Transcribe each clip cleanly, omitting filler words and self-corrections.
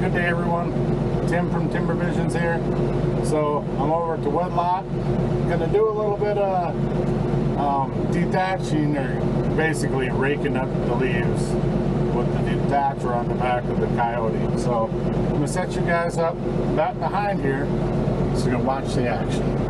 Good day, everyone. Tim from Timber Visions here. So I'm over at the woodlot. Gonna do a little bit of detaching, or basically raking up the leaves with the detacher on the back of the coyote. So I'm gonna set you guys up back behind here so you can watch the action.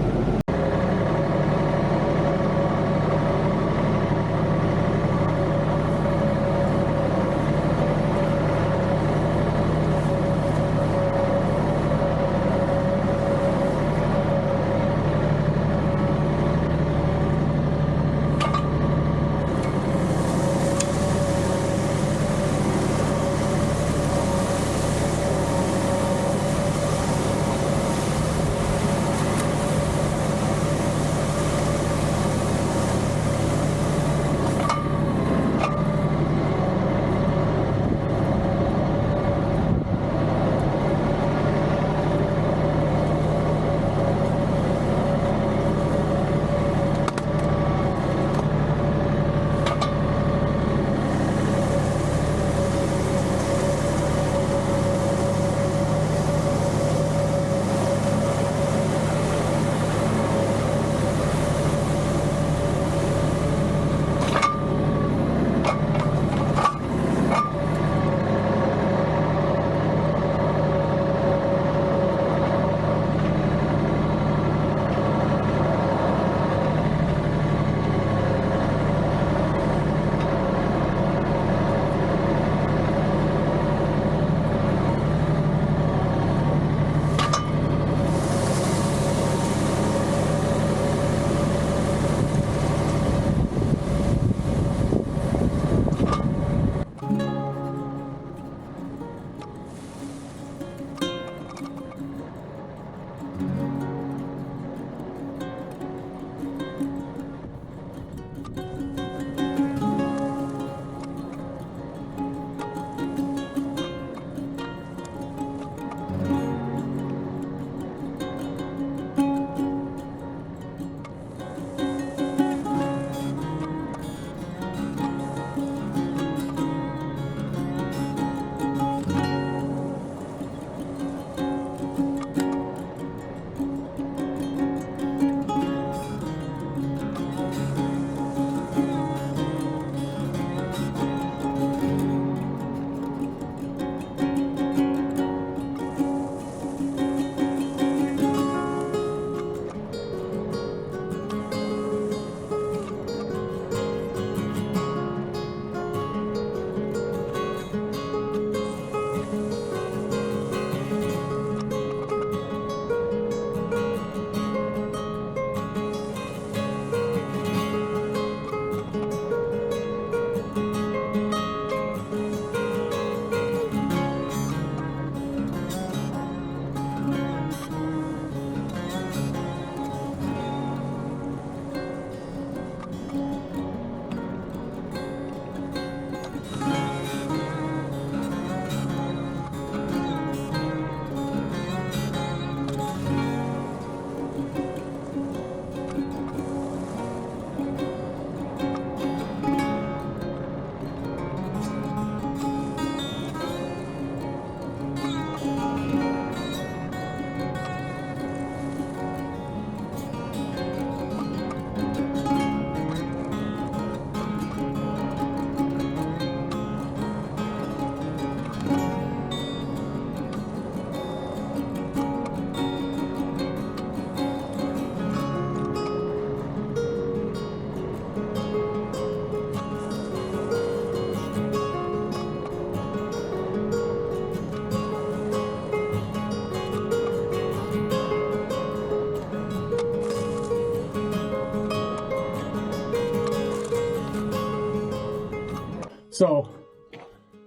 So,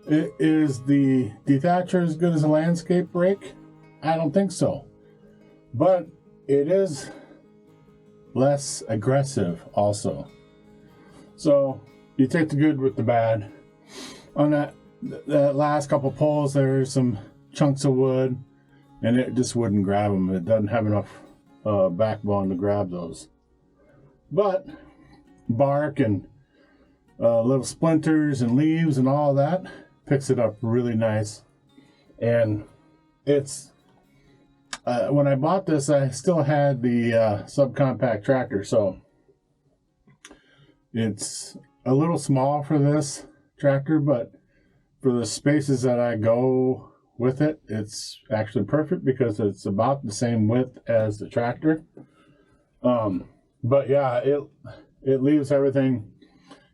is the Detacher as good as a landscape rake? I don't think so. But it is less aggressive also. So, you take the good with the bad. On that last couple poles, there's some chunks of wood, and it just wouldn't grab them. It doesn't have enough backbone to grab those. But bark and little splinters and leaves and all that picks it up really nice. And it's when I bought this, I still had the subcompact tractor, so it's a little small for this tractor, but for the spaces that I go with it, it's actually perfect because it's about the same width as the tractor. But yeah, it leaves everything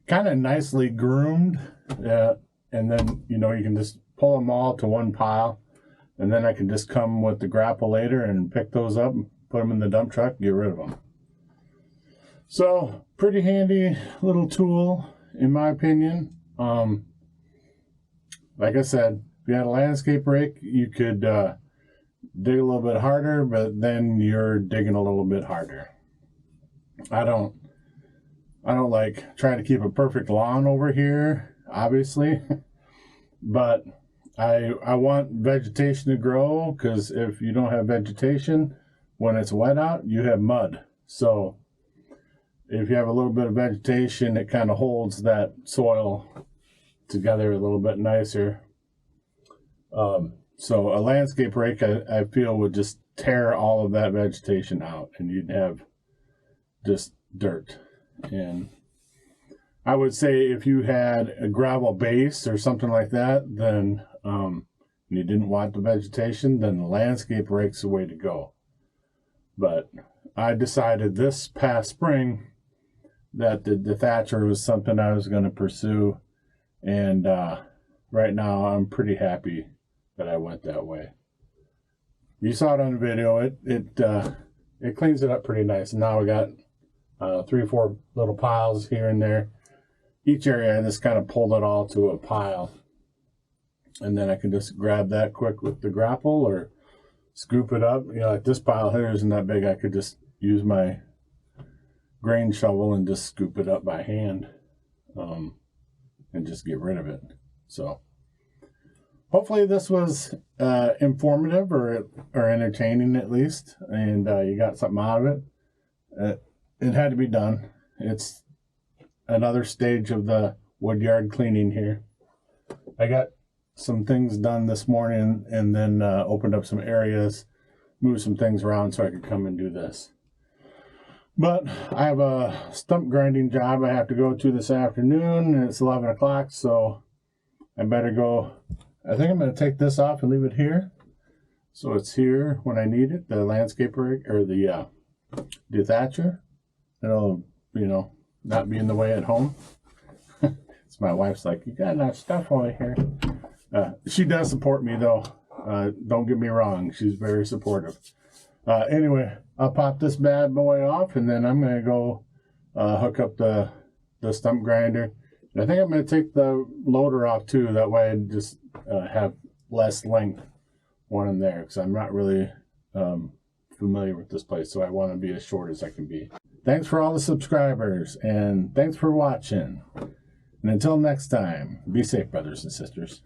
kind of nicely groomed, and then you can just pull them all to one pile, and then I can just come with the grapple later and pick those up and put them in the dump truck, get rid of them. So pretty handy little tool in my opinion. Like I said, if you had a landscape rake, you could dig a little bit harder, but then you're digging a little bit harder. I don't like trying to keep a perfect lawn over here, obviously, but I want vegetation to grow, because if you don't have vegetation, when it's wet out, you have mud. So if you have a little bit of vegetation, it kind of holds that soil together a little bit nicer. So a landscape rake, I feel, would just tear all of that vegetation out, and you'd have just dirt. And I would say if you had a gravel base or something like that, then you didn't want the vegetation, then the landscape rake's the way to go. But I decided this past spring that the dethatcher was something I was going to pursue, and right now I'm pretty happy that I went that way. You saw it on the video. It cleans it up pretty nice. And now we got 3 or 4 little piles here and there. Each area I just kind of pulled it all to a pile, and then I can just grab that quick with the grapple or scoop it up. Like this pile here isn't that big. I could just use my grain shovel and just scoop it up by hand, and just get rid of it. So hopefully this was informative or entertaining at least, and you got something out of it. It had to be done. It's another stage of the wood yard cleaning here. I got some things done this morning, and then opened up some areas, moved some things around so I could come and do this. But I have a stump grinding job I have to go to this afternoon, and it's 11 o'clock, so I better go. I think I'm going to take this off and leave it here, so it's here when I need it, the landscape rake or the dethatcher. It'll, not be in the way at home. It's my wife's like, you got enough stuff over here. She does support me, though. Don't get me wrong. She's very supportive. Anyway, I'll pop this bad boy off, and then I'm going to go hook up the stump grinder. And I think I'm going to take the loader off, too. That way I just have less length one in there, because I'm not really familiar with this place, so I want to be as short as I can be. Thanks for all the subscribers, and thanks for watching. And until next time, be safe, brothers and sisters.